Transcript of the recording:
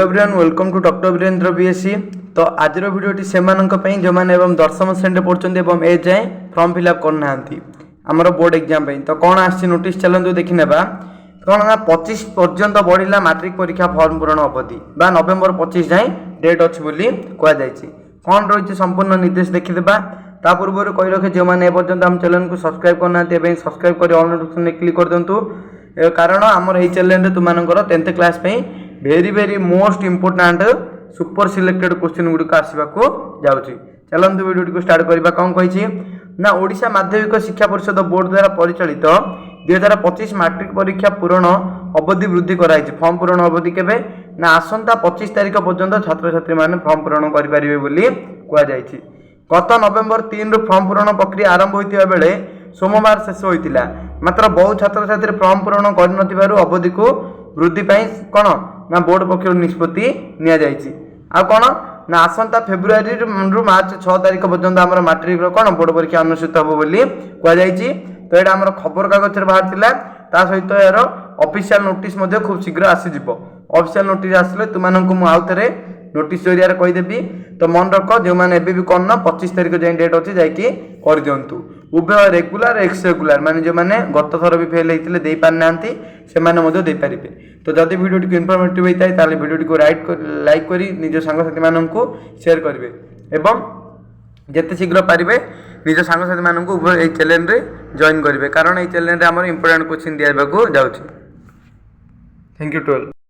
Everyone welcome to doctor Virendra BSc. तो आज भिडियोटी से जो मैंने दशम श्रेणी पढ़ुं एवं ए जाए फॉर्म फिलअप करना आमर बोर्ड एग्जाम तो कौन आसी नोटिस चलतु देखने कौन ना 25 पर्यंत बढ़ला मैट्रिक परीक्षा फॉर्म पूरण अवधि बा नवेम्बर 25 जाए डेट अच्छी बोली कहुई कौन रही संपूर्ण निर्देश देखीदा ता पूर्व कही रखे जो मैंने एपर्तंत आम चैनल को सब्सक्राइब करना सब्सक्राइब कर ऑल नोटिफिकेशन क्लिक कर दिंतु कारण आमर यही चैनल तुम 10th class very very most important super selected question गुड़िक आसवाक जाऊँगी। चलते वीडियो को स्टार्ट करवा कौन कही ना ओडिशा माध्यमिक शिक्षा परिषद बोर्ड द्वारा परिचालित 2025 मैट्रिक परीक्षा पूरण अवधि वृद्धि कराई। फॉर्म पूरण अवधि केबे ना आसंता 25 तारिख पर्यंत छात्र छात्री माने फॉर्म पूरण करेंगे बोली कहुई। गत नवेम्बर 3 रु फॉर्म पूरण प्रक्रिया आरंभ होता बेले सोमवार शेष होता मात्र बहु छात्र छात्री फॉर्म पूरण कर अवधि को वृद्धि कौन ना बोर्ड पक्ष निष्पत्ति आ कौन ना आसंता फेब्रुआरी रु मार्च 6 तारिख पर्यंत आम मैट्रिक कौन बोर्ड परीक्षा अनुष्ठित हम बोली कहुई। तो यहाँ आम खबर कागज बाहर ता सहित यार ऑफिशियल नोटिस खूब शीघ्र आसीज। ऑफिशियल नोटिस आसले तुमको आउ थे नोटिस जरिया कहीदेवी। तो मन रख जो मैंने भी कौन ना 25 तारिख जाए डेट अच्छी जाकि कर दिंतु उभय रेगुलर एक्स रेगुलर माने जो मैंने गत थर भी फेल होते दे पारना से पारे। तो जब वीडियो इनफॉर्मेटिव होता है वीडियो को लाइक कर निज सांगसाथी मानू शेयर करेंगे एवं जिते शीघ्र पारे निज सांगसाथी मानू उभय चैनल जॉइन करेंगे कारण ये चैनल आम इंपोर्टेंट क्वेश्चन दिया जाऊँगी। Thank you to all.